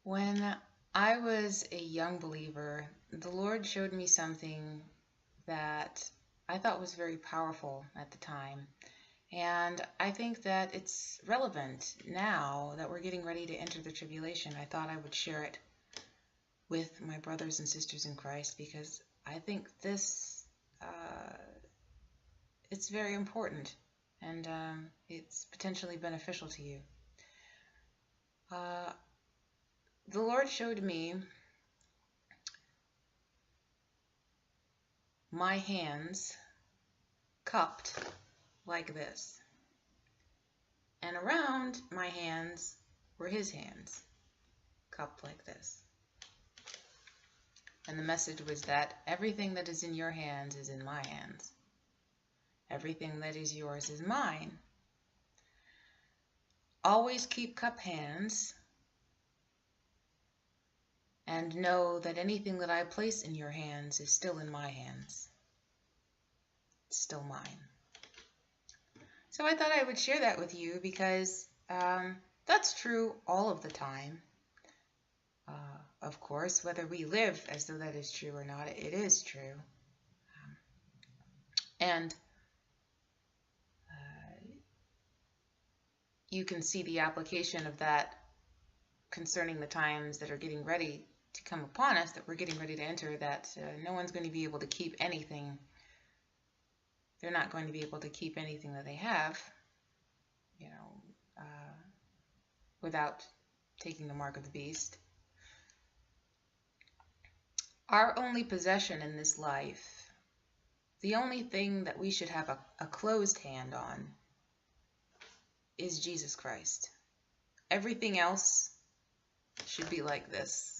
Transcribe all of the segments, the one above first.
When I was a young believer, the Lord showed me something that I thought was very powerful at the time. And I think that it's relevant now that we're getting ready to enter the tribulation. I thought I would share it with my brothers and sisters in Christ because I think this it's very important and it's potentially beneficial to you. The Lord showed me my hands cupped like this, and around my hands were his hands cupped like this. And the message was that everything that is in your hands is in my hands. Everything that is yours is mine. Always keep cup hands and know that anything that I place in your hands is still in my hands. It's still mine. So I thought I would share that with you because that's true all of the time. Of course, whether we live as though that is true or not, it is true. And you can see the application of that concerning the times that are getting ready to come upon us, that we're getting ready to enter, that no one's going to be able to keep anything. They're not going to be able to keep anything that they have, without taking the mark of the beast. Our only possession in this life, the only thing that we should have a closed hand on, is Jesus Christ. Everything else should be like this.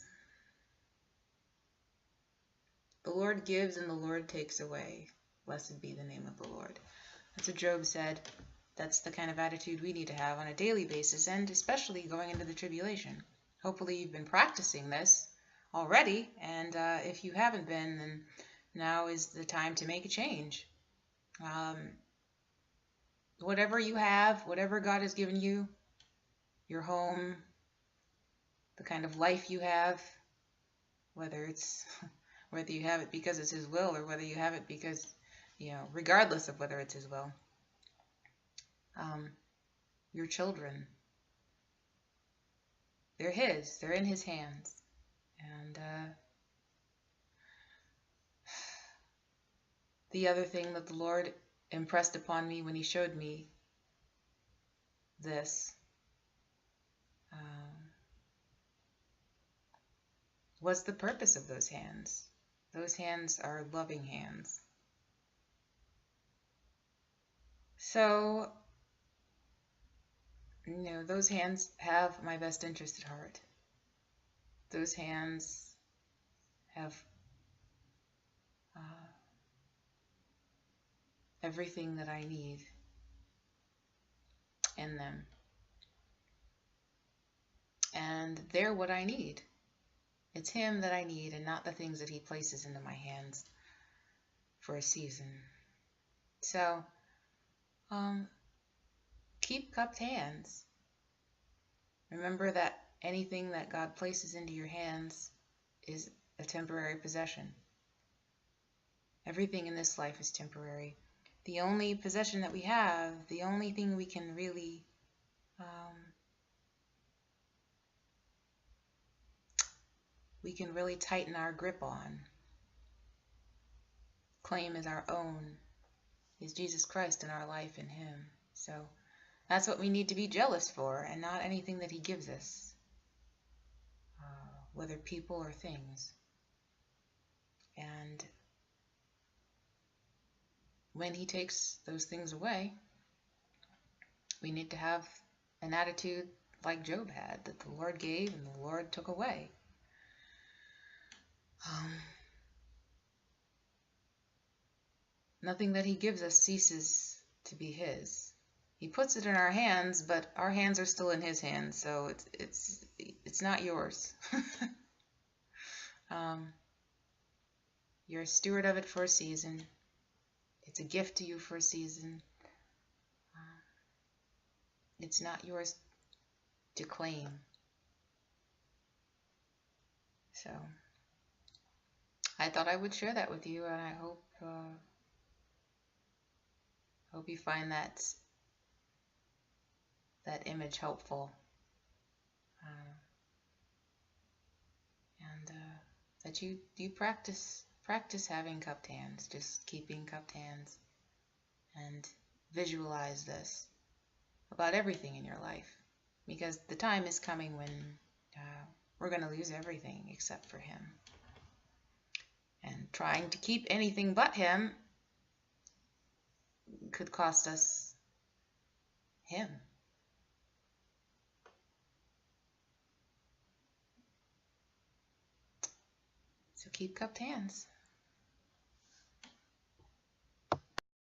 The Lord gives and the Lord takes away. Blessed be the name of the Lord. That's what Job said. That's the kind of attitude we need to have on a daily basis, and especially going into the tribulation. Hopefully you've been practicing this already, and if you haven't been, then now is the time to make a change. Whatever you have, whatever God has given you, your home, the kind of life you have, whether you have it because it's His will or whether you have it because, regardless of whether it's His will, your children, they're His, they're in His hands. And the other thing that the Lord impressed upon me when He showed me this was the purpose of those hands. Those hands are loving hands. So, those hands have my best interest at heart. Those hands have everything that I need in them. And they're what I need. It's Him that I need and not the things that He places into my hands for a season. So, keep cupped hands. Remember that anything that God places into your hands is a temporary possession. Everything in this life is temporary. The only possession that we have, the only thing we can really tighten our grip on, claim as our own, is Jesus Christ in our life in Him. So that's what we need to be jealous for, and not anything that He gives us, whether people or things. And when He takes those things away, we need to have an attitude like Job had, that the Lord gave and the Lord took away. Nothing that He gives us ceases to be His. He puts it in our hands, but our hands are still in His hands, so it's not yours. You're a steward of it for a season. It's a gift to you for a season. It's not yours to claim. So I thought I would share that with you, and I hope you find that image helpful, uh, and that you practice having cupped hands, just keeping cupped hands, and visualize this about everything in your life, because the time is coming when we're going to lose everything except for Him. And trying to keep anything but Him could cost us Him. So keep cupped hands.